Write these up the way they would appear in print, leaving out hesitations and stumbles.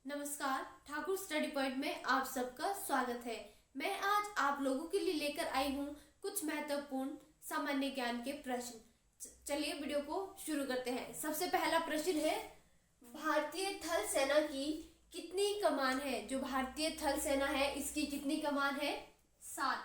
नमस्कार, Thakur study point में आप सबका स्वागत है। मैं आज आप लोगों के लिए लेकर आई हूँ कुछ महत्वपूर्ण सामान्य ज्ञान के प्रश्न। चलिए वीडियो को शुरू करते हैं। सबसे पहला प्रश्न है, भारतीय थल सेना की कितनी कमान है? जो भारतीय थल सेना है इसकी कितनी कमान है? 7।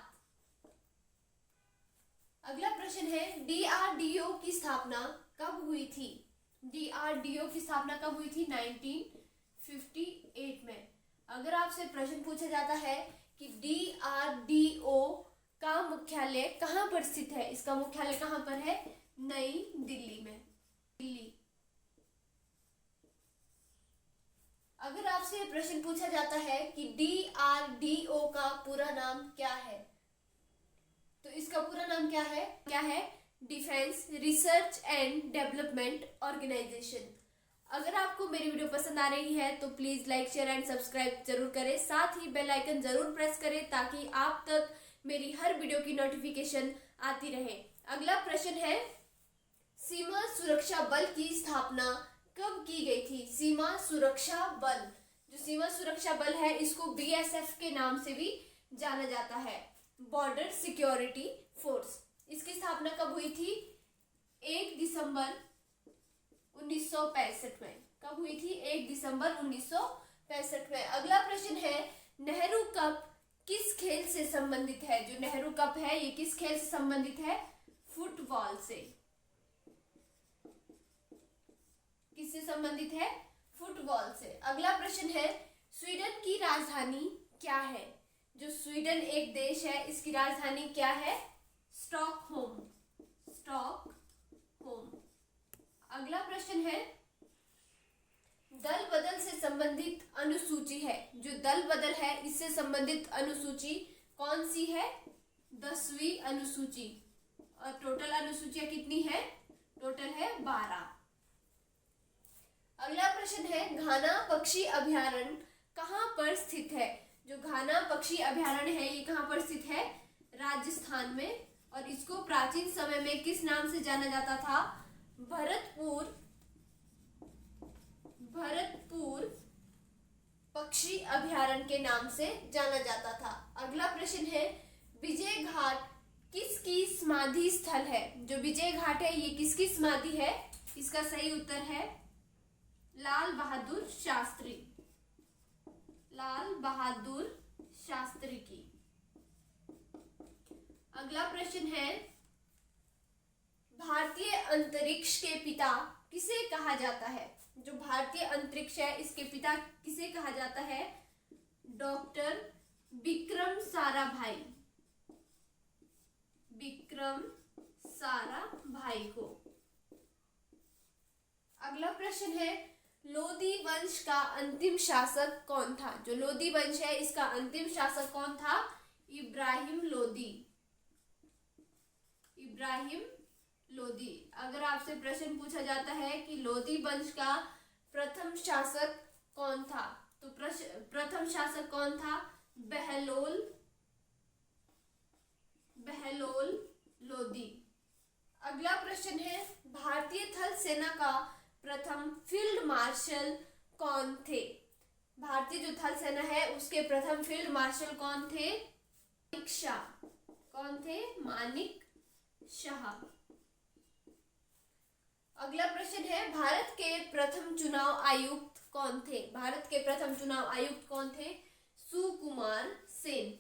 अगला प्रश्न है, DRDO की स्थापना कब हुई थी? DRDO की स्थापना कब हुई थी? 1958 में। अगर आपसे प्रश्न पूछा जाता है कि DRDO का मुख्यालय कहाँ पर स्थित है, इसका मुख्यालय कहाँ पर है? नई दिल्ली में। अगर आपसे प्रश्न पूछा जाता है कि DRDO का पूरा नाम क्या है, तो इसका पूरा नाम क्या है? Defence research and development organisation. अगर आपको मेरी वीडियो पसंद आ रही है तो please like, share and subscribe जरूर करें। साथ ही बेल आइकन जरूर प्रेस करें ताकि आप तक मेरी हर वीडियो की नोटिफिकेशन आती रहे। अगला प्रश्न है, सीमा सुरक्षा बल की स्थापना कब की गई थी? सीमा सुरक्षा बल, जो सीमा सुरक्षा बल है इसको BSF के नाम से भी जाना जाता है, बॉर्डर सिक्योरिटी फोर्स। इसकी स्थापना कब हुई थी? 1 दिसंबर 1965 में। कब हुई थी? 1 दिसंबर 1965 में। अगला प्रश्न है, नेहरू कप किस खेल से संबंधित है? जो नेहरू कप है ये किस खेल से संबंधित है? फुटबॉल से। किससे संबंधित है? फुटबॉल से। अगला प्रश्न है, स्वीडन की राजधानी क्या है? जो स्वीडन एक देश है इसकी राजधानी क्या है? स्टॉकहोम। अगला प्रश्न है, दल बदल से संबंधित अनुसूची है। जो दल बदल है इससे संबंधित अनुसूची कौन सी है? 10वीं अनुसूची। और टोटल अनुसूचियां कितनी है? टोटल है 12। अगला प्रश्न है, घाना पक्षी अभयारण्य कहाँ पर स्थित है? जो घाना पक्षी अभयारण्य है ये कहाँ पर स्थित है? राजस्थान में। और इसको प्राचीन समय में किस नाम से जाना जाता था? भरतपुर पक्षी अभयारण्य के नाम से जाना जाता था। अगला प्रश्न है, विजय घाट किसकी समाधि स्थल है? जो विजय घाट है ये किसकी समाधि है? इसका सही उत्तर है लाल बहादुर शास्त्री की। अगला प्रश्न है, भारतीय अंतरिक्ष के पिता किसे कहा जाता है? जो भारतीय अंतरिक्ष है इसके पिता किसे कहा जाता है? डॉक्टर विक्रम साराभाई को। अगला प्रश्न है, लोदी वंश का अंतिम शासक कौन था? जो लोदी वंश है इसका अंतिम शासक कौन था? इब्राहिम लोदी। अगर आपसे प्रश्न पूछा जाता है कि लोदी वंश का प्रथम शासक कौन था, तो प्रथम शासक कौन था? बहलोल लोदी। अगला प्रश्न है, भारतीय थल सेना का प्रथम फील्ड मार्शल कौन थे? भारतीय जो थल सेना है उसके प्रथम फील्ड मार्शल कौन थे? मानिक शाह। अगला प्रश्न है, भारत के प्रथम चुनाव आयुक्त कौन थे? भारत के प्रथम चुनाव आयुक्त कौन थे? सुकुमार सेन।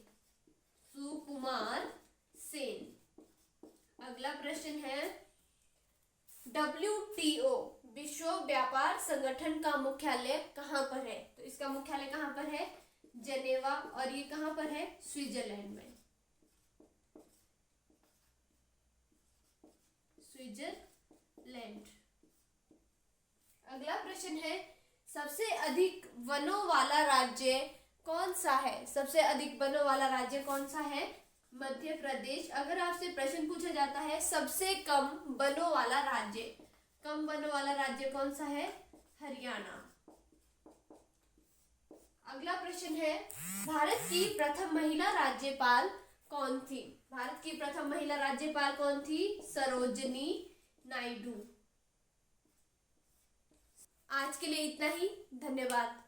अगला प्रश्न है, WTO विश्व व्यापार संगठन का मुख्यालय कहाँ पर है? तो इसका मुख्यालय कहाँ पर है? जेनेवा। और ये कहाँ पर है? स्विट्जरलैंड में। अगला प्रश्न है, सबसे अधिक वनों वाला राज्य कौन सा है? सबसे अधिक वनों वाला राज्य कौन सा है? मध्य प्रदेश। अगर आपसे प्रश्न पूछा जाता है सबसे कम वनों वाला राज्य कौन सा है? हरियाणा। अगला प्रश्न है, भारत की प्रथम महिला राज्यपाल कौन थी? भारत की प्रथम महिला राज्यपाल कौन थी? सरोजनी नायडू। आज के लिए इतना ही। धन्यवाद।